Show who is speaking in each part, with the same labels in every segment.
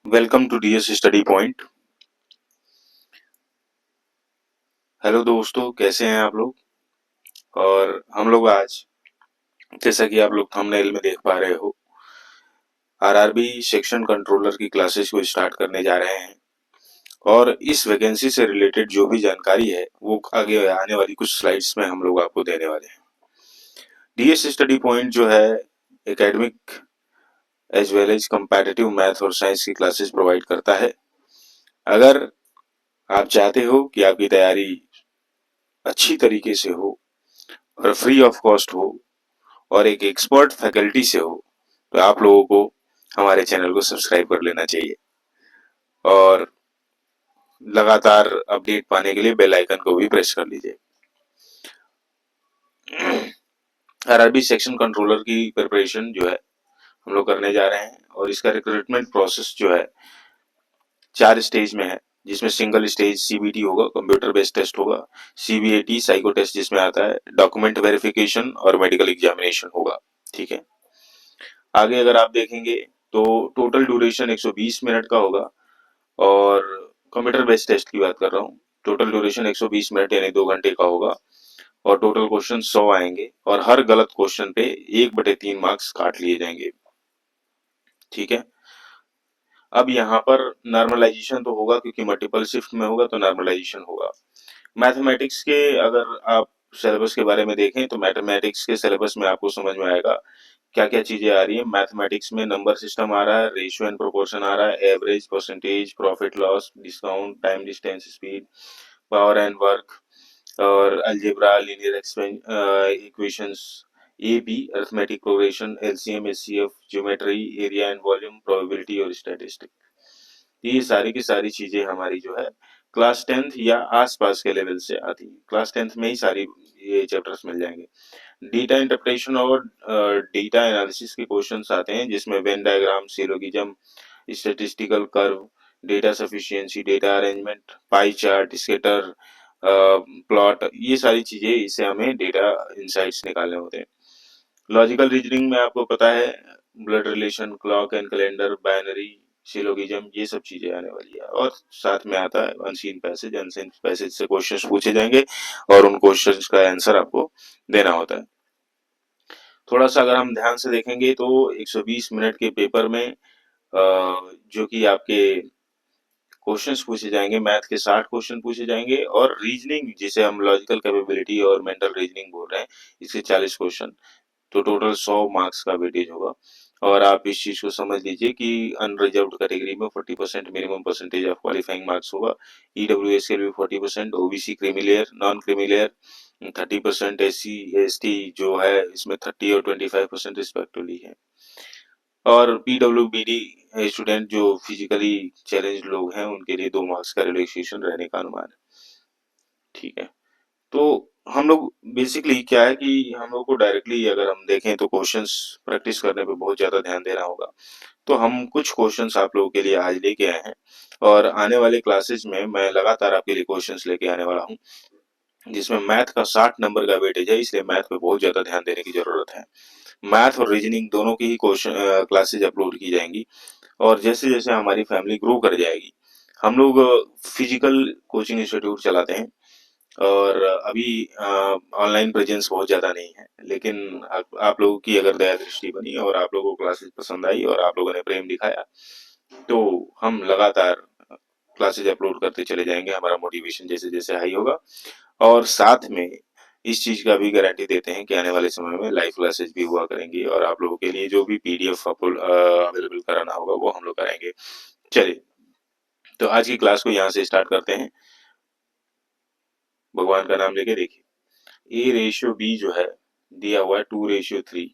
Speaker 1: Welcome to DS study point. Hello दोस्तों, कैसे हैं आप लोग। और हम लोग आज, जैसा कि आप लोग थंबनेल में देख पा रहे हो, आरआरबी सेक्शन कंट्रोलर की क्लासेस को स्टार्ट करने जा रहे हैं। और इस वैकेंसी से रिलेटेड जो भी जानकारी है वो आगे आने वाली कुछ स्लाइड्स में हम लोग आपको देने वाले हैं। डीएस स्टडी पॉइंट जो है academic as well as comparative math और साइंस की क्लासेस प्रोवाइड करता है। अगर आप चाहते हो कि आपकी तैयारी अच्छी तरीके से हो और फ्री ऑफ कॉस्ट हो और एक एक्सपर्ट फैकल्टी से हो, तो आप लोगों को हमारे चैनल को सब्सक्राइब कर लेना चाहिए और लगातार अपडेट पाने के लिए बेल आइकन को भी प्रेस कर लीजिए। आरआरबी सेक्शन कंट्रोलर की प्रिपरेशन जो है हम लोग करने जा रहे हैं और इसका रिक्रूटमेंट प्रोसेस जो है 4 स्टेज में है, जिसमें सिंगल स्टेज सीबीटी होगा, कंप्यूटर बेस्ड टेस्ट होगा, सीबीएटी साइको टेस्ट जिसमें आता है, डॉक्यूमेंट वेरिफिकेशन और मेडिकल एग्जामिनेशन होगा। ठीक है। आगे अगर आप देखेंगे तो टोटल ड्यूरेशन 120 मिनट का होगा और कंप्यूटर बेस्ड टेस्ट की बात कर रहा हूँ। टोटल ड्यूरेशन 120 मिनट यानी 2 घंटे का होगा और टोटल क्वेश्चन 100 आएंगे और हर गलत क्वेश्चन पे 1/3 मार्क्स काट लिए जाएंगे। ठीक है। अब यहाँ पर नॉर्मलाइजेशन तो होगा, क्योंकि मल्टीपल शिफ्ट में होगा तो नॉर्मलाइजेशन होगा। मैथमेटिक्स के अगर आप सिलेबस के बारे में देखें तो मैथमेटिक्स के सिलेबस में आपको समझ में आएगा क्या क्या चीजें आ रही है। मैथमेटिक्स में नंबर सिस्टम आ रहा है, रेशियो एंड प्रोपोर्शन आ रहा है, average, percentage, profit loss, discount, time, distance, speed, power and work और algebra, linear equations, AB, arithmetic progression, LCM, HCF, geometry, area and volume, probability और स्टैटिस्टिक। ये सारी की सारी चीजें हमारी जो है क्लास 10th या आसपास के लेवल से आती है। क्लास 10th में ही सारी ये चैप्टर्स मिल जाएंगे। डेटा इंटरप्रिटेशन और डेटा एनालिसिस के क्वेश्चंस आते हैं, जिसमें Venn diagram, syllogism, statistical curve, data sufficiency, data arrangement, pie chart, scatter plot, ये सारी चीजें, इससे हमें डेटा इंसाइट्स निकालने होते हैं। लॉजिकल रीजनिंग में आपको पता है blood relation, clock and calendar, binary, syllogism, ये सब चीजें आने वाली है। और साथ में आता है अनसीन पैसेज। अनसीन पैसेज से क्वेश्चंस पूछे जाएंगे और उन क्वेश्चंस का आंसर आपको देना होता है। थोड़ा सा अगर हम ध्यान से देखेंगे तो 120 मिनट के पेपर में जो कि आपके क्वेश्चंस पूछे जाएंगे, मैथ के 60 क्वेश्चन पूछे जाएंगे और रीजनिंग, जिसे हम लॉजिकल कैपेबिलिटी और मेंटल रीजनिंग बोल रहे हैं, इसके 40 क्वेश्चन। तो टोटल 100 मार्क्स का वेटेज होगा। और आप इस चीज को समझ लीजिए कि अनरिजर्व्ड कैटेगरी में 40% minimum percentage of qualifying marks होगा। ईडब्ल्यूएस के लिए 40%, OBC, creamy layer, non creamy layer 30%, SC ST जो है इसमें 30 और 25% रिस्पेक्टिवली है। और पीडब्ल्यूबीडी स्टूडेंट जो फिजिकली चैलेंज लोग हैं उनके लिए 2 मार्क्स का रिलैक्सेशन रहने का अनुमान है। ठीक है। तो हम लोग बेसिकली क्या है कि हम लोग को डायरेक्टली अगर हम देखें तो क्वेश्चंस प्रैक्टिस करने पे बहुत ज्यादा ध्यान देना होगा। तो हम कुछ क्वेश्चंस आप लोगों के लिए आज लेके आए हैं और आने वाले क्लासेस में मैं लगातार आपके लिए क्वेश्चंस लेके आने वाला हूँ, जिसमें मैथ का 60 नंबर का वेटेज है, इसलिए मैथ पे बहुत ज्यादा ध्यान देने की जरूरत है। मैथ और रीजनिंग दोनों की ही क्वेश्चन क्लासेज अपलोड की जाएंगी और जैसे जैसे हमारी फैमिली ग्रो कर जाएगी, हम लोग फिजिकल कोचिंग इंस्टीट्यूट चलाते हैं और अभी ऑनलाइन प्रेजेंस बहुत ज़्यादा नहीं है, लेकिन आप लोगों की अगर दया दृष्टि बनी और आप लोगों को क्लासेस पसंद आई और आप लोगों ने प्रेम दिखाया, तो हम लगातार क्लासेज अपलोड करते चले जाएंगे। हमारा मोटिवेशन जैसे जैसे हाई होगा और साथ में इस चीज का भी गारंटी देते हैं कि आने वाले समय में लाइव क्लासेज भी हुआ करेंगी और आप लोगों के लिए जो भी पीडीएफ अवेलेबल कराना होगा वो हम लोग कराएंगे। चलिए, तो आज की क्लास को यहाँ से स्टार्ट करते हैं। भगवान का नाम लेके देखिए, ए रेशियो बी जो है दिया हुआ है 2:3,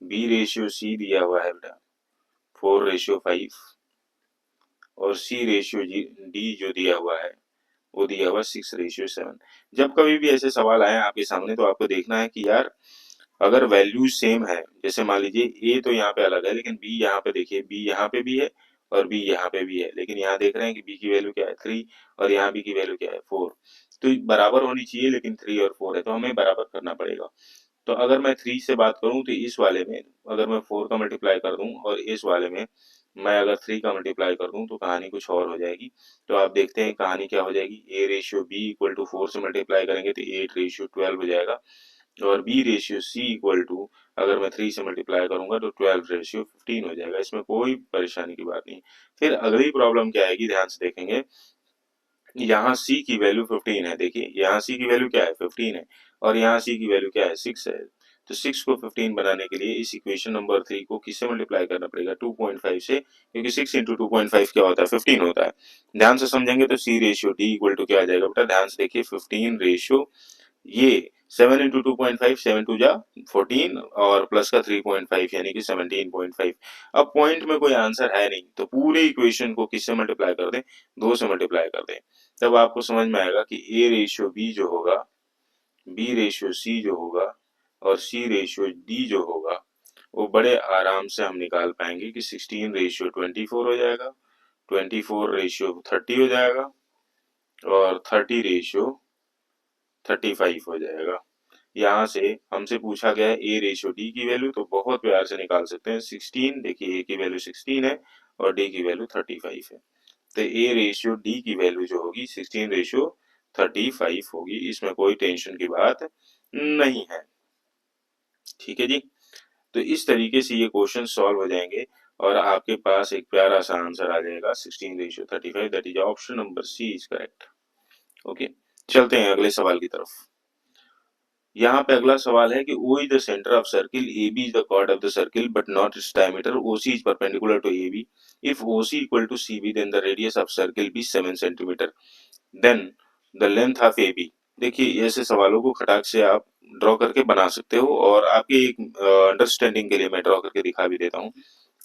Speaker 1: बी रेशियो सी दिया हुआ है बेटा 4:5 और सी रेशियो डी जो दिया हुआ है वो दिया हुआ 6:7। जब कभी भी ऐसे सवाल आए आपके सामने तो आपको देखना है कि यार अगर वैल्यू सेम है, जैसे मान लीजिए ए तो यहाँ पे अलग है लेकिन बी यहाँ पे देखिए, बी यहाँ पे भी है और बी यहाँ पे भी है, लेकिन यहाँ देख रहे हैं कि बी की वैल्यू क्या है 3 और यहाँ बी की वैल्यू क्या है 4। तो बराबर होनी चाहिए, लेकिन 3 और 4 है तो हमें बराबर करना पड़ेगा। तो अगर मैं 3 से बात करूं तो इस वाले में अगर मैं 4 का मल्टीप्लाई कर दूं और इस वाले में मैं अगर 3 का मल्टीप्लाई कर दूं तो कहानी कुछ और हो जाएगी। तो आप देखते हैं कहानी क्या हो जाएगी। A ratio B equal to 4 से मल्टीप्लाई करेंगे तो 8 रेशियो 12 हो जाएगा, और B ratio C equal to अगर मैं 3 से मल्टीप्लाई करूंगा तो 12 रेशियो 15 हो जाएगा। इसमें कोई परेशानी की बात नहीं। फिर अगली प्रॉब्लम क्या आएगी, ध्यान से देखेंगे। यहाँ c की वैल्यू 15 है, देखिए यहाँ c की वैल्यू क्या है 15 है, और यहाँ c की वैल्यू क्या है 6 है। तो 6 को 15 बनाने के लिए इस इक्वेशन नंबर 3 को किससे मल्टीप्लाई करना पड़ेगा 2.5 से, क्योंकि 6 इंटू 2.5 क्या होता है 15 होता है। ध्यान से समझेंगे तो c ratio d equal to क्या आ जाएगा बेटा, ध्यान से देखिए 15 रेशियो ये 7 इंटू 2.5, 7 टू जा 14 और प्लस का 3.5 यानी कि 17.5। अब पॉइंट में कोई आंसर है नहीं तो पूरे इक्वेशन को किससे मल्टीप्लाई कर दें, 2 से मल्टीप्लाई कर दें। तब आपको समझ में आएगा कि ए रेशियो बी जो होगा, बी रेशियो सी जो होगा और सी रेशियो डी जो होगा वो बड़े आराम से हम निकाल पाएंगे कि 16 रेशियो 24 हो जाएगा, 24 रेशियो 30 हो जाएगा और 30 रेशियो 35 हो जाएगा। यहाँ से हमसे पूछा गया है ए रेशियो डी की वैल्यू, तो बहुत प्यार से निकाल सकते हैं 16, देखिए ए की वैल्यू 16 है और डी की वैल्यू 35 है। तो ए रेशियो डी की वैल्यू जो होगी 16 रेशियो 35 होगी, इसमें कोई टेंशन की बात नहीं है। ठीक है जी। तो इस तरीके से ये क्वेश्चन सॉल्व हो जाएंगे और आपके पास एक प्यारा सा आंसर आ जाएगा 16 ratio 35, that is option number C is correct. Okay, चलते हैं अगले सवाल की तरफ। यहाँ पे अगला सवाल है कि O is the center of circle, AB is the chord of the circle but not its diameter, OC is perpendicular to AB. If OC equal to CB, then the radius of circle be 7 centimeter. Then the length of AB. देखिए ऐसे सवालों को खटाक से आप draw करके बना सकते हो, और आपके एक अंडरस्टैंडिंग के लिए मैं ड्रॉ करके दिखा भी देता हूँ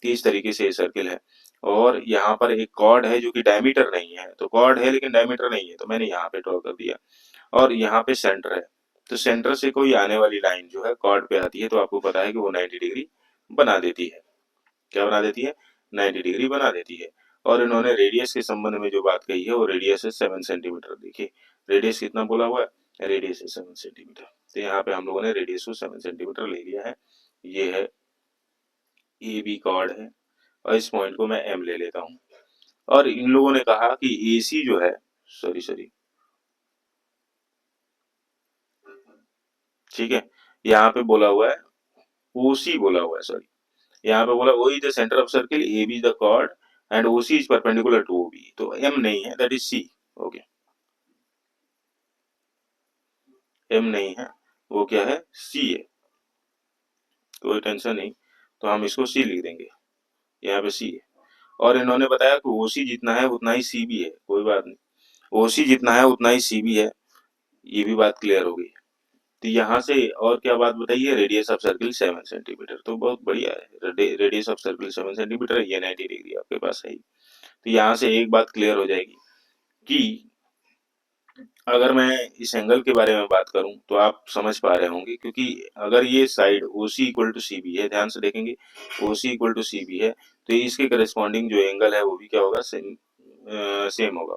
Speaker 1: कि इस तरीके से ये सर्किल है और यहाँ पर एक कॉर्ड है जो कि डायमीटर नहीं है, तो कॉर्ड है लेकिन डायमीटर नहीं है, तो मैंने यहाँ पे ड्रॉ कर दिया। और यहाँ पे सेंटर है, तो सेंटर से कोई आने वाली लाइन जो है कॉर्ड पे आती है तो आपको पता है कि वो 90 डिग्री बना देती है। क्या बना देती है, 90 डिग्री बना देती है। और इन्होंने रेडियस के संबंध में जो बात कही है वो रेडियस है 7 सेंटीमीटर। देखिए रेडियस कितना बोला हुआ है, रेडियस है 7 सेंटीमीटर। तो यहाँ पे हम लोगों ने रेडियस को 7 सेंटीमीटर ले लिया है। ये है ए बी कॉर्ड है और इस पॉइंट को मैं एम ले लेता हूँ। और इन लोगों ने कहा कि ए सी जो है, सॉरी ठीक है, यहाँ पे बोला हुआ है ओसी बोला हुआ है, सॉरी यहाँ पे बोला O is the centre of circle, A B the chord and OC is perpendicular to OB, तो एम नहीं है, that is C. Okay, M नहीं है, वो क्या है सी है, कोई टेंशन नहीं। तो हम इसको सी लिख देंगे, यहाँ पे सी है। और इन्होंने बताया कि ओसी जितना है उतना ही सी भी है, कोई बात नहीं, ओसी जितना है उतना ही सी भी है, ये भी बात क्लियर हो गई। तो यहाँ से और क्या बात बताइए, रेडियस ऑफ सर्किल 7 सेंटीमीटर, तो बहुत बढ़िया है, रेडियस ऑफ सर्किल 7 सेंटीमीटर है, ये 90 डिग्री आपके पास है। तो यहाँ से एक बात क्लियर हो जाएगी कि अगर मैं इस एंगल के बारे में बात करूं तो आप समझ पा रहे होंगे, क्योंकि अगर ये side OC equal to C B है, ध्यान से देखेंगे OC equal to C B है, तो इसके करस्पॉन्डिंग जो एंगल है वो भी क्या होगा, सेम होगा।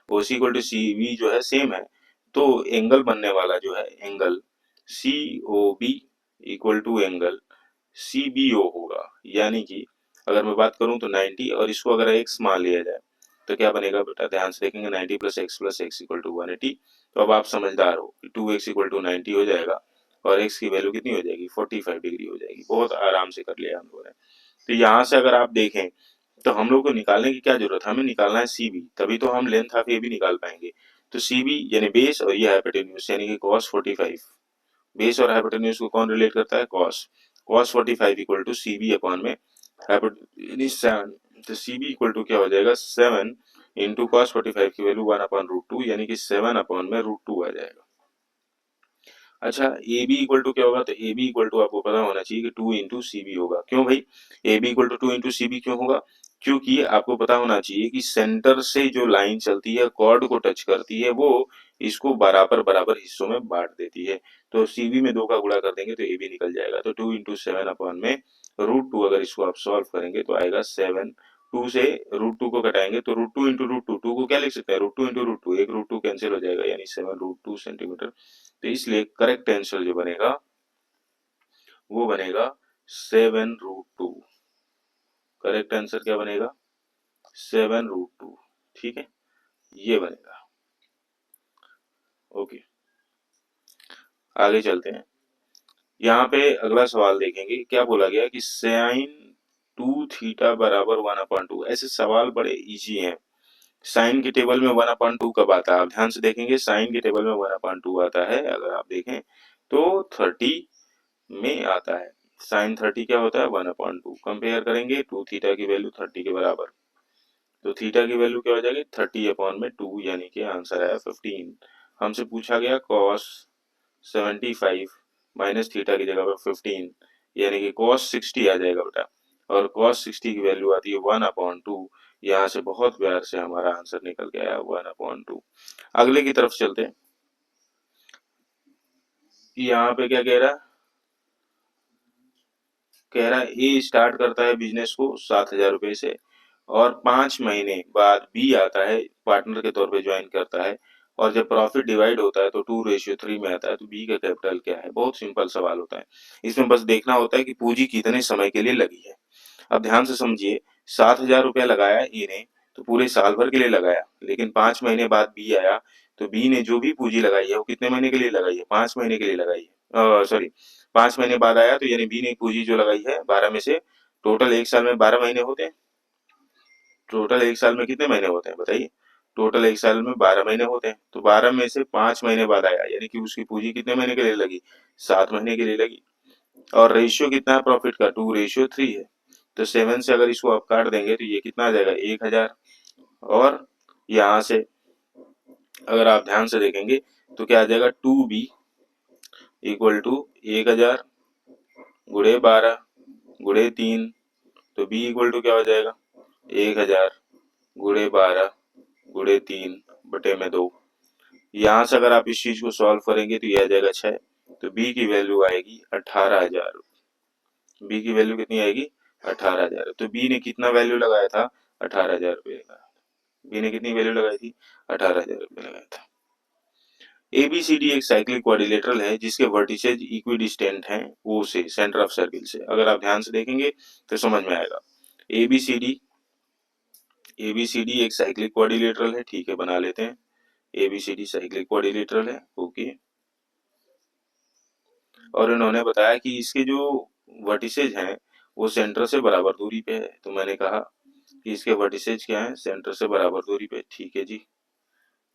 Speaker 1: OC equal to C B जो है सेम है, तो एंगल बनने वाला जो है angle COB equal to angle CBO होगा। यानी कि अगर मैं बात करूं तो 90 और इसको अगर x मान लिया जाए तो क्या बनेगा बेटा, ध्यान से देखेंगे 90 प्लस एक्स इक्वल टू 180। तो अब आप समझदार हो, 2x इक्वल टू 90 हो जाएगा और x की वैल्यू कितनी हो जाएगी 45 डिग्री हो जाएगी। बहुत आराम से कर लिया हम लोगों ने। तो यहाँ से अगर आप देखें तो हम लोग को निकालने की क्या जरूरत है, हमें निकालना है सी बी, तभी तो हम लेंथ ऑफ ए भी निकाल पाएंगे। तो सी बी यानी बेस और ये हाइपोटेन्यूज यानी कि cos 45, बेस और हाइपोटेन्यूज को कौन रिलेट करता है, cos 45 equal to C B upon में हाइपोटेन्यूज 7। तो सी बी इक्वल टू क्या हो जाएगा 7 इंटू cos 45 की वैल्यू 1/√2 यानी कि 7 अपॉन में √2 आ जाएगा। अच्छा ए बी इक्वल टू क्या होगा, तो ए बी इक्वल टू आपको पता होना चाहिए कि 2 इंटू सी बी होगा। क्यों भाई A B equal to 2 into C B क्यों होगा, क्योंकि आपको पता होना चाहिए कि सेंटर से जो लाइन चलती है कॉर्ड को टच करती है वो इसको बराबर बराबर हिस्सों में बांट देती है। तो सी बी में 2 का गुणा कर देंगे तो ए बी निकल जाएगा। तो 2 इंटू 7 अपॉन में √2, अगर इसको आप सॉल्व करेंगे तो आएगा 7। 2 से √2 को घटाएंगे तो √2 इंटू √2, 2 को क्या लिख सकते हैं √2 इंटू √2, एक √2 कैंसिल हो जाएगा यानी 7 √2 सेंटीमीटर। तो इसलिए करेक्ट आंसर जो बनेगा वो बनेगा 7 √2। करेक्ट आंसर क्या बनेगा 7√2। ठीक है, ये बनेगा। ओके, आगे चलते हैं। यहाँ पे अगला सवाल देखेंगे, क्या बोला गया कि साइन 2 थीटा बराबर 1/2। ऐसे सवाल बड़े इजी हैं। साइन के टेबल में 1/2 कब आता है, आप ध्यान से देखेंगे। साइन के टेबल में 1/2 आता है, अगर आप देखें तो 30 में आता है। साइन 30 क्या होता है 1/2। कंपेयर करेंगे 2 थीटा की वैल्यू 30 के बराबर, तो थीटा की वैल्यू क्या हो जाएगी 30/2, यानी कि आंसर है 15। हमसे पूछा गया कॉस 75 माइनस थीटा की जगह पर 15, यानी कि कॉस 60 आ जाएगा बेटा। और कॉस 60 की वैल्यू आती है 1/2। यहाँ से बहुत प्यार से हमारा आंसर निकल के आया 1/2। अगले की तरफ चलते हैं। यहाँ पे क्या कह रहा है ए स्टार्ट करता है बिजनेस को 7,000 रुपए से, और 5 महीने बाद बी आता है, पार्टनर के तौर पे ज्वाइन करता है, और जब प्रॉफिट डिवाइड होता है तो 2:3 में आता है, तो बी का कैपिटल क्या है। बहुत सिंपल सवाल होता है। इसमें बस देखना होता है कि पूंजी कितने समय के लिए लगी है। अब ध्यान से समझिए, 7,000 रुपया लगाया ए ने, तो पूरे साल भर के लिए लगाया, लेकिन 5 महीने बाद बी आया, तो बी ने जो भी पूंजी लगाई है वो कितने महीने के लिए लगाई है 5 महीने के लिए लगाई है। सॉरी, 5 महीने बाद आया, तो यानी बी ने पूंजी जो लगाई है 12 में से, टोटल एक साल में 12 महीने होते हैं। टोटल एक साल में कितने महीने होते हैं बताइए। टोटल एक साल में 12 महीने होते हैं, तो 12 में से 5 महीने बाद आया, यानी कि उसकी पूंजी कितने महीने के लिए लगी 7 महीने के लिए लगी। और रेशियो कितना है प्रॉफिट का 2:3 है, तो 7 से अगर इसको आप काट देंगे तो ये कितना आ जाएगा 1,000। और यहाँ से अगर आप ध्यान से देखेंगे तो क्या आ जाएगा 2B इक्वल टू 1,000 गुणे 12 गुणे 3, तो B इक्वल टू क्या हो जाएगा 1,000 गुणे 12 गुणे 3/2। यहाँ से अगर आप इस चीज को सॉल्व करेंगे तो ये आ जाएगा 6, तो बी की वैल्यू आएगी 18,000। बी की वैल्यू कितनी आएगी 18,000। तो बी ने कितना वैल्यू लगाया था 18,000 रुपये का। बी ने कितनी वैल्यू लगाई थी 18,000 रुपये लगाया था। एबीसीडी एक साइक्लिक क्वाड्रिलेटरल है जिसके वर्टिसेज इक्विडिस्टेंट हैं ओ से, सेंटर ऑफ सर्किल से। अगर आप ध्यान से देखेंगे तो समझ में आएगा। एबीसीडी एबीसीडी एक साइक्लिक क्वाड्रिलेटरल है, ठीक है, बना लेते हैं। एबीसीडी साइक्लिक क्वाड्रिलेटरल है, ओके। और इन्होंने बताया कि इसके जो वर्टिसेज हैं वो सेंटर से बराबर दूरी पे है, तो मैंने कहा कि इसके वर्टिसेज क्या है सेंटर से बराबर दूरी पे, ठीक है जी।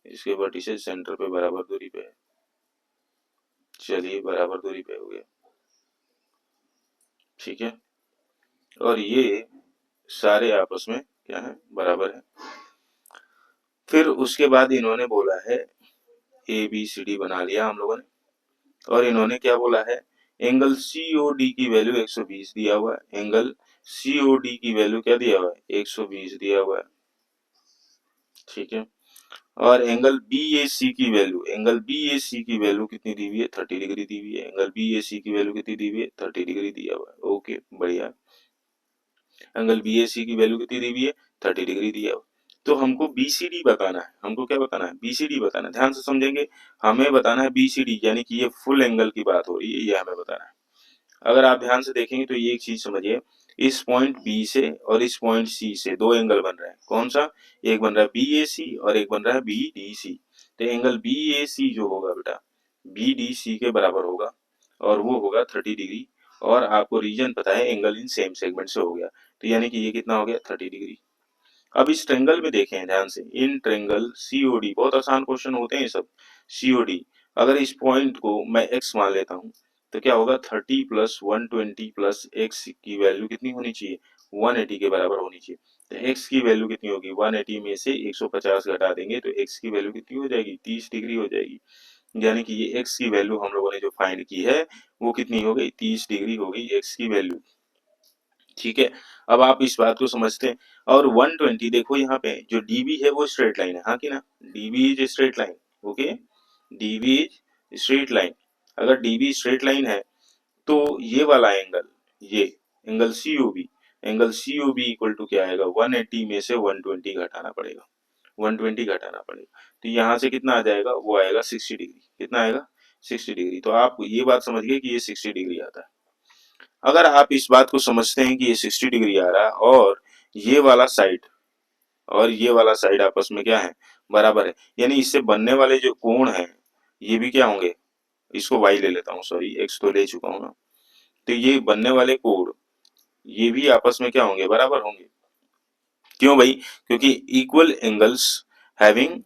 Speaker 1: इसके वर्टिसेज सेंटर पे बराबर दूरी पे है, चलिए बराबर दूरी पे हो गया, ठीक है। और ये सारे आपस में क्या है बराबर है। फिर उसके बाद इन्होंने बोला है ए बी सी डी बना लिया हम लोगों ने, और इन्होंने क्या बोला है एंगल सीओडी की वैल्यू 120 दिया हुआ है। एंगल सीओडी की वैल्यू क्या दिया हुआ है 120 दिया हुआ है, ठीक है। और एंगल बीएसी की वैल्यू, एंगल बीएसी की वैल्यू कितनी दी हुई है 30 डिग्री दी हुई है। एंगल बीएसी की वैल्यू कितनी दी हुई है 30 डिग्री दिया हुआ है, ओके बढ़िया। एंगल बीएसी की वैल्यू कितनी दी हुई है 30 डिग्री दिया हुआ। तो हमको बीसीडी बताना है, हमको क्या बताना है बीसीडी बताना है। ध्यान से समझेंगे, हमें बताना है बीसीडी, यानी कि ये फुल एंगल की बात हो रही है, ये हमें बताना है। अगर आप ध्यान से देखेंगे तो ये एक चीज समझिए, इस पॉइंट बी से और इस पॉइंट सी से दो एंगल बन रहे हैं। कौन सा, एक बन रहा है बी ए सी और एक बन रहा है बी डी सी। तो एंगल बी ए सी जो होगा बेटा बी डी सी के बराबर होगा, और वो होगा 30 डिग्री। और आपको रीजन पता है एंगल इन सेम सेगमेंट से हो गया, तो यानी कि ये कितना हो गया 30 डिग्री। अब इस ट्रेंगल में देखें ध्यान से, इन ट्रेंगल सीओडी, बहुत आसान क्वेश्चन होते हैं ये सब। सीओडी, अगर इस पॉइंट को मैं एक्स मान लेता हूं तो क्या होगा 30 प्लस 120 प्लस एक्स की वैल्यू कितनी होनी चाहिए 180 के बराबर होनी चाहिए। तो एक्स की वैल्यू कितनी होगी 180 में से 150 घटा देंगे तो एक्स की वैल्यू कितनी हो जाएगी 30 डिग्री हो जाएगी। यानी कि ये एक्स की वैल्यू हम लोगों ने जो फाइंड की है वो कितनी हो गई 30 डिग्री हो गई एक्स की वैल्यू, ठीक है। अब आप इस बात को समझते हैं। और 120 देखो यहाँ पे जो डीबी है वो स्ट्रेट लाइन है, हाँ कि ना, DB is straight line, okay, DB is straight line. अगर डीबी स्ट्रेट लाइन है तो ये वाला एंगल, ये angle COB, angle COB equal to क्या आएगा 180 में से 120 घटाना पड़ेगा, 120 घटाना पड़ेगा। तो यहाँ से कितना आ जाएगा वो आएगा 60 डिग्री, कितना आएगा 60 डिग्री। तो आप ये बात समझ गए कि ये 60 डिग्री आता है। अगर आप इस बात को समझते हैं कि ये 60 डिग्री आ रहा है और ये वाला साइड और ये वाला साइड आपस में क्या है, बराबर है, यानी इससे बनने वाले जो कोण हैं ये भी क्या होंगे, इसको y ले लेता हूँ, सॉरी x तो ले चुका हूँ ना, तो ये बनने वाले कोण ये भी आपस में क्या होंगे, बराबर होंगे। क्यों भाई, क्योंकि इक्वल एंगल्स हैविंग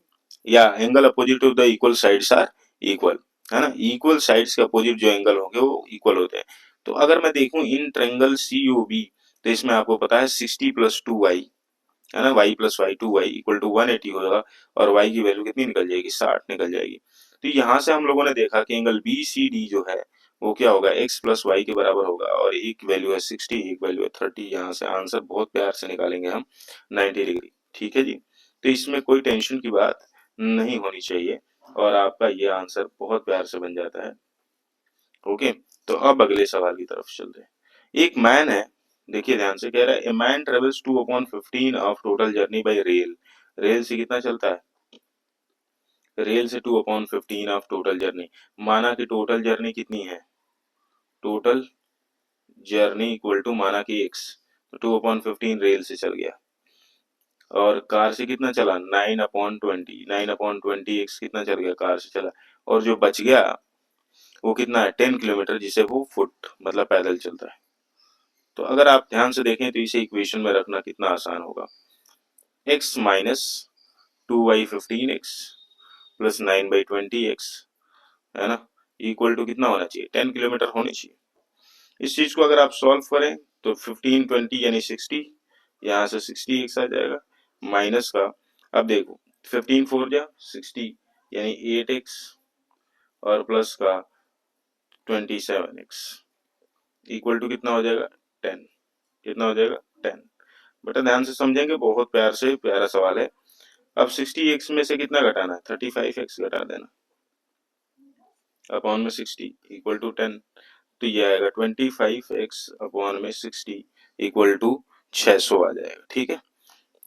Speaker 1: या angle opposite to the equal sides are equal, है ना, इक्वल साइड्स के अपोजिट जो एंगल होंगे वो इक्वल होते हैं। तो अगर मैं देखूं इन ट्रायंगल COB, तो इसमें आपको पता है 60 + 2y, है ना, y + y 2y = 180 होगा और y की वैल्यू कितनी निकल जाएगी, 60 निकल जाएगी। तो यहाँ से हम लोगों ने देखा कि एंगल BCD जो है वो क्या होगा, x + y के बराबर होगा और एक वैल्यू है 60, एक वैल्यू है 30। यहाँ से आंसर बहुत प्यार से निकालेंगे हम 90 डिग्री। ठीक है जी, तो इसमें कोई टेंशन की बात नहीं होनी चाहिए और आपका ये आंसर बहुत प्यार से बन जाता है। ओके, तो अब अगले सवाल की तरफ चलते हैं। एक मैन है, देखिए ध्यान से, कह रहा है a man travels 2/15 of total journey bye rail. Rail से कितना चलता है, रेल से 2/15 ऑफ टोटल जर्नी, माना कि टोटल जर्नी कितनी है, टोटल जर्नी इक्वल टू माना कि x, तो 2/15 रेल से चल गया और कार से कितना चला, 9/20, 9/20 x कितना चल गया, कार से चला, और जो बच गया वो कितना है, 10 किलोमीटर, जिसे वो फुट मतलब पैदल चलता है। तो अगर आप ध्यान से देखें तो इसे इक्वेशन में रखना कितना आसान होगा, x - 2/15x + 9/20x, है ना, इक्वल टू कितना होना चाहिए, 10 किलोमीटर होनी चाहिए। इस चीज को अगर आप सॉल्व करें तो 15 20 यानी 60, यहाँ से 60x आ जाएगा, माइनस का, अब देखो 15 4 जा 60 यानी 8x और प्लस का 27x इक्वल टू कितना हो जाएगा, 10, कितना हो जाएगा, 10। बेटा ध्यान से समझेंगे, बहुत प्यार से प्यारा सवाल है। अब 60x में से कितना घटाना है, 35x घटा देना, अपॉन में 60 इक्वल टू 10, तो ये आएगा 25x अपॉन में 60 इक्वल टू 600 आ जाएगा। ठीक है,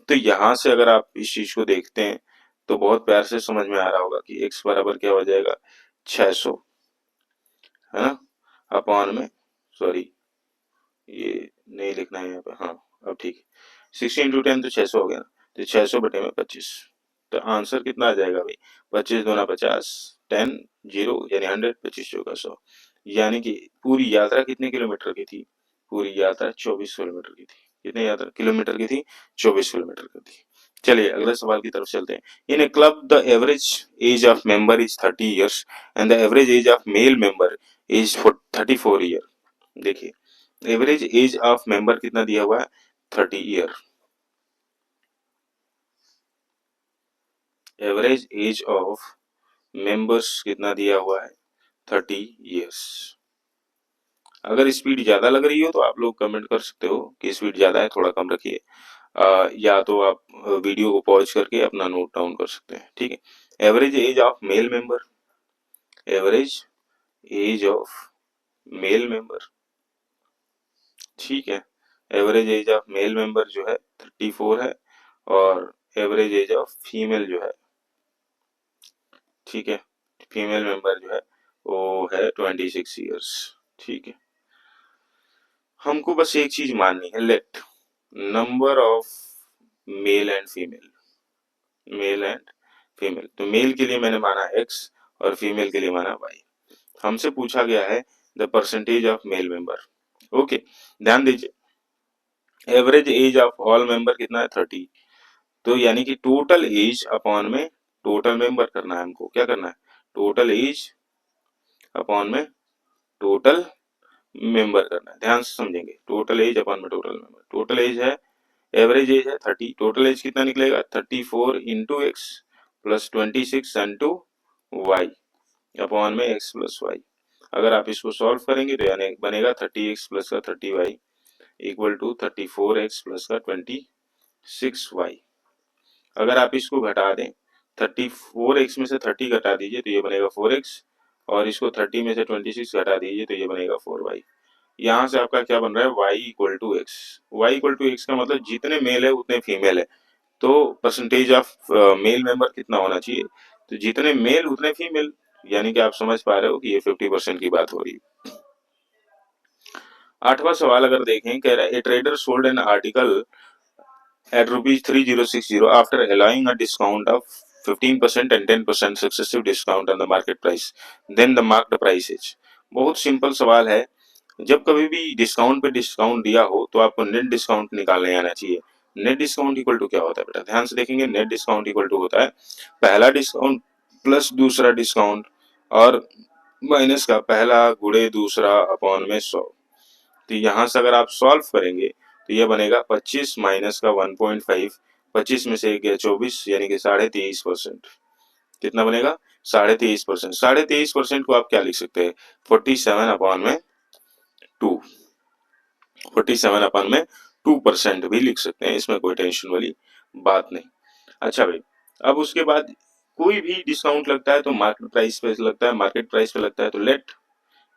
Speaker 1: तो यहाँ से अगर आप इस चीज को देखते हैं तो बहुत प्यार से समझ में आ रहा होगा कि x बराबर क्या हो जाएगा, 600, है ना, अपॉन में, सॉरी ये नहीं लिखना है यहाँ पे, हाँ अब ठीक है, 16 × 10 तो 600 हो गया ना, तो 600 बटे में 25, तो आंसर कितना आ जाएगा भाई, 25 दूना 50, 10 0 यानी 100, 25 चौका 100, यानी कि पूरी यात्रा कितने किलोमीटर की थी, पूरी यात्रा 24 किलोमीटर की थी। कितने यात्रा किलोमीटर की थी, 24 किलोमीटर की थी। चलिए अगले सवाल की तरफ चलते हैं। In a club the average age of member is 30 years and the average age of male member is 34 year. देखिए एवरेज एज ऑफ मेंबर कितना दिया हुआ है, 30 year, average age of members कितना दिया हुआ है, 30 ईयर्स। अगर स्पीड ज्यादा लग रही हो तो आप लोग कमेंट कर सकते हो कि स्पीड ज्यादा है, थोड़ा कम रखिए, या तो आप वीडियो को पॉज करके अपना नोट डाउन कर सकते हैं। ठीक है, average age of male member, average age of male member, ठीक है, average age of male member जो है 34 है और एवरेज एज ऑफ फीमेल जो है, ठीक है, फीमेल मेंबर जो है वो है 26 ईयर्स। ठीक है, हमको बस एक चीज माननी है, let number of male and female, male and female, तो मेल के लिए मैंने माना x और फीमेल के लिए माना y। हमसे पूछा गया है the percentage of male member. Okay, ध्यान दीजिए, average age of all member कितना है, 30, तो यानी कि टोटल एज अपॉन में टोटल मेंबर करना है हमको, क्या करना है, टोटल एज अपॉन में टोटल मेंबर करना है। ध्यान से समझेंगे, टोटल एज अपॉन में टोटल मेंबर, टोटल एज है, एवरेज एज है 30, टोटल एज कितना निकलेगा, 34 into X plus 26 into Y upon में x प्लस वाई। अगर आप इसको सॉल्व करेंगे तो यानी बनेगा 30x प्लस का 30y equal to 34x plus का 26y। अगर आप इसको घटा दें, 34x में से 30 घटा दीजिए तो ये बनेगा 4x और इसको 30 में से 26 घटा दीजिए तो ये बनेगा 4y। यहाँ से आपका क्या बन रहा है, y equal to X, Y equal to X का मतलब जितने मेल है उतने फीमेल है, तो परसेंटेज ऑफ मेल मेंबर कितना होना चाहिए, तो जितने मेल उतने फीमेल, यानी कि आप समझ पा रहे हो कि ये 50% की बात हो रही है। 8वां सवाल अगर देखें, कह रहा है ए trader sold an article at rupees 3060 after allowing a discount of 15% and 10% successive discount on the market price, then the marked price is। बहुत सिंपल सवाल है। जब कभी भी डिस्काउंट पे डिस्काउंट दिया हो तो आपको नेट डिस्काउंट निकालने आना चाहिए। नेट डिस्काउंट इक्वल टू क्या होता है बेटा, ध्यान से देखेंगे। नेट डिस्काउंट इक्वल टू होता है पहला डिस्काउंट प्लस दूसरा डिस्काउंट और माइनस का पहला गुणे दूसरा अपॉन में 100। तो यहाँ से अगर आप सॉल्व करेंगे तो ये बनेगा 25 माइनस का 1.5, 25 में से एक गया 24 यानी कि 23.5%। कितना बनेगा 23.5%। 23.5% को आप क्या लिख सकते हैं 47 अपॉन में 2, 47 अपॉन में 2% भी लिख सकते हैं, इसमें कोई टेंशन वाली बात नहीं। अच्छा भाई, अब उसके बाद कोई भी डिस्काउंट लगता है तो मार्केट प्राइस पे लगता है, मार्केट प्राइस पे लगता है तो let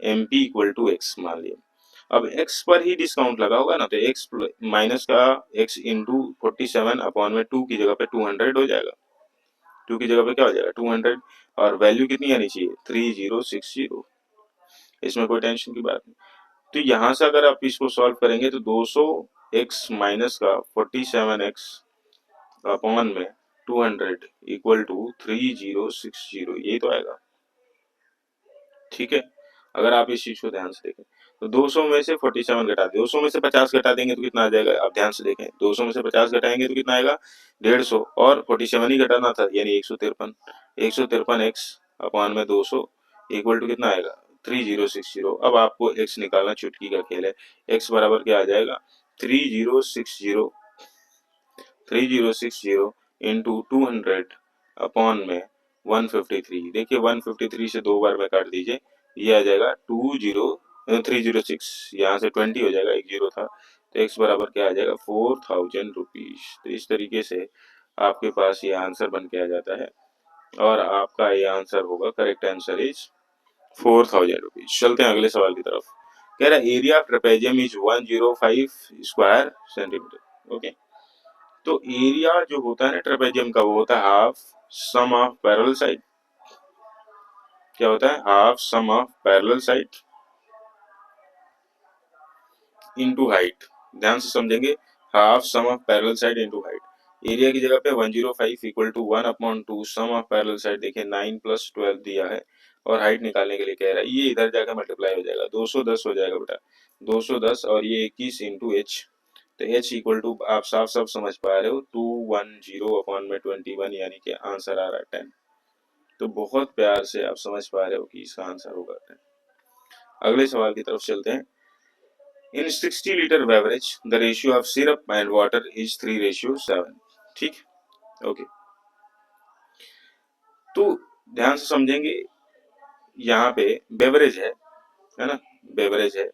Speaker 1: M P equal to X मान लिया। अब x पर ही डिस्काउंट लगा होगा ना तो x माइनस का x इंटू 47 अपॉन में 2 की जगह पे 200 हो जाएगा। 2 की जगह पे क्या हो जाएगा 200 और वैल्यू कितनी आनी चाहिए 3060। इसमें कोई टेंशन की बात नहीं। तो यहां से अगर आप इसको सॉल्व करेंगे तो 200x माइनस का 47x अपॉन में 200 इक्वल टू 3060, ये तो आएगा। ठीक है, अगर आप इस चीज को ध्यान से देखें तो 200 में से 47 घटा दें, 200 में से 50 घटा देंगे तो कितना आ जाएगा, आप ध्यान से देखें 200 में से 50 घटाएंगे तो कितना आएगा 150 और 47 ही घटाना था यानी 153। 153 एक्स अपॉन में 200 इक्वल टू कितना आएगा 3060। अब आपको एक्स निकालना चुटकी का खेल है। एक्स बराबर क्या आ जाएगा 3060, 3060 इंटू 200 अपॉन में 153। देखिए 153 से 2 बार में काट दीजिए, ये आ जाएगा 306। यहाँ से 20 हो जाएगा, एक जीरो था तो x बराबर क्या आ जाएगा 4000 रुपीज। तो इस तरीके से आपके पास ये आंसर बन के आ जाता है और आपका ये आंसर होगा, करेक्ट आंसर इज 4000 रुपीज। चलते हैं अगले सवाल की तरफ। कह रहा है area trapezium is 105 square centimeter. Okay, तो एरिया जो होता है ना ट्रेपेजियम का वो होता है half sum of parallel side. क्या होता है half sum of parallel side into height. ध्यान से समझेंगे, half sum of parallel side into height. Area की जगह पे 105 equal to 1/2 sum of parallel side. देखिए 9 + 12 दिया है और हाइट निकालने के लिए कह रहा है, ये इधर जाकर मल्टीप्लाई हो जाएगा 210 हो जाएगा बेटा 210 और ये 21 इंटू एच। तो h इक्वल टू आप साफ साफ समझ पा रहे हो 210 अपॉन में 21 यानी कि आंसर आ रहा है 10। तो बहुत प्यार से आप समझ पा रहे हो कि इसका आंसर होगा 10। अगले सवाल की तरफ चलते हैं। इन 60 litre beverage the ratio of syrup and water is 3:7। ठीक, ओके। तो ध्यान से समझेंगे, यहाँ पे बेवरेज है ना, बेवरेज है।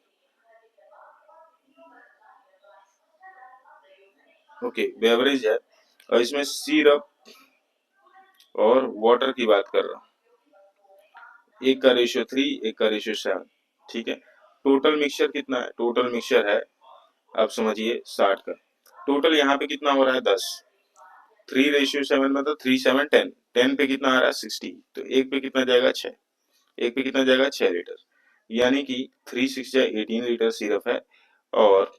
Speaker 1: ओके, बेवरेज है और इसमें सिरप और वाटर की बात कर रहा हूँ। एक का रेशियो 3, एक का रेशियो 7। ठीक है, टोटल मिक्सचर कितना है, टोटल मिक्सचर है आप समझिए 60 का। टोटल यहाँ पे कितना हो रहा है 10। 3:7 मतलब 3 7 10, 10 पे कितना आ रहा है 60, तो एक पे कितना जाएगा 6, एक पे कितना जाएगा 6 लीटर, यानी कि 3 6 18 लीटर सिरप है और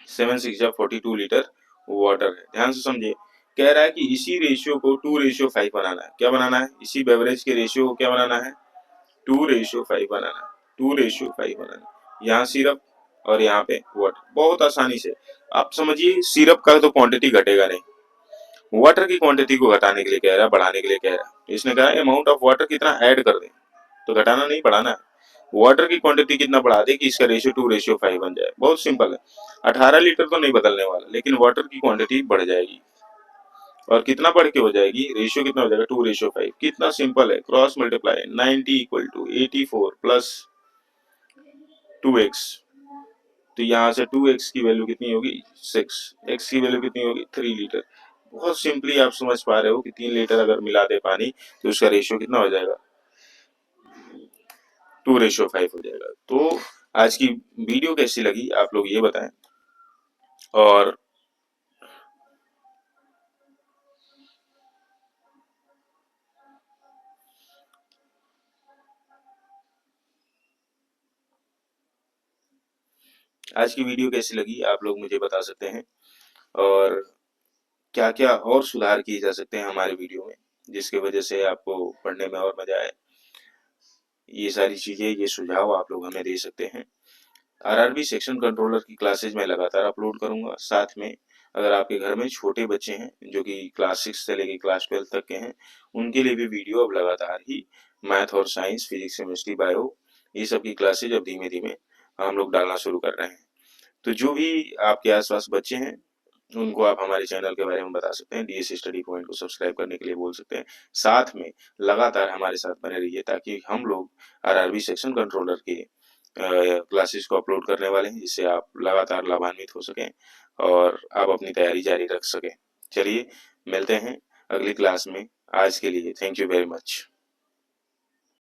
Speaker 1: 7 6 42 लीटर वाटर है। ध्यान से समझिए, कह रहा है कि इसी रेशियो को 2:5 बनाना है। क्या बनाना है, इसी बेवरेज के रेशियो को क्या बनाना है 2:5 बनाना है, 2:5 बनाना है। यहाँ सिरप और यहाँ पे वाटर, बहुत आसानी से आप समझिए। सिरप का तो क्वांटिटी घटेगा नहीं, वाटर की क्वांटिटी को घटाने के लिए कह रहा है, बढ़ाने के लिए कह रहा है। इसने कहा अमाउंट ऑफ वाटर कितना ऐड कर दें, तो घटाना नहीं बढ़ाना है। वाटर की क्वांटिटी कितना बढ़ा दे कि इसका रेशियो 2:5 बन जाए। बहुत सिंपल है, 18 लीटर तो नहीं बदलने वाला लेकिन वाटर की क्वांटिटी बढ़ जाएगी और कितना बढ़ के हो जाएगी, रेशियो कितना हो जाएगा 2:5। कितना सिंपल है, cross multiply 90 equal to 84 plus 2x। तो यहाँ से 2x की वैल्यू कितनी होगी 6, x की वैल्यू कितनी होगी 3 लीटर। बहुत सिंपली आप समझ पा रहे हो कि 3 लीटर अगर मिला दे पानी तो उसका रेशियो कितना हो जाएगा 2:5 हो जाएगा। तो आज की वीडियो कैसी लगी आप लोग ये बताएं। और आज की वीडियो कैसी लगी आप लोग मुझे बता सकते हैं, और क्या-क्या और सुधार किए जा सकते हैं हमारे वीडियो में, जिसकी वजह से आपको पढ़ने में और मजा आए। ये सारी चीजें, ये सुझाव आप लोग हमें दे सकते हैं। आरआरबी सेक्शन कंट्रोलर की क्लासेज मैं लगातार अपलोड करूंगा। साथ में अगर आपके घर में छोटे बच्चे हैं जो कि क्लास 6 से लेकर क्लास 12 तक के हैं, उनके लिए भी वीडियो अब लगातार ही मैथ और साइंस, फिजिक्स, केमिस्ट्री, बायो, ये सब की क्लासेज अब धीमे धीमे हम लोग डालना शुरू कर रहे हैं। तो जो भी आपके आसपास बच्चे हैं, उनको आप हमारे चैनल के बारे में बता सकते हैं, डीएस स्टडी पॉइंट को सब्सक्राइब करने के लिए बोल सकते हैं। साथ में लगातार हमारे साथ बने रहिए, ताकि हम लोग आरआरबी सेक्शन कंट्रोलर के क्लासेस को अपलोड करने वाले हैं, जिससे आप लगातार लाभान्वित हो सकें और आप अपनी तैयारी जारी रख सकें। चलिए मिलते हैं अगली क्लास में। आज के लिए थैंक यू वेरी मच।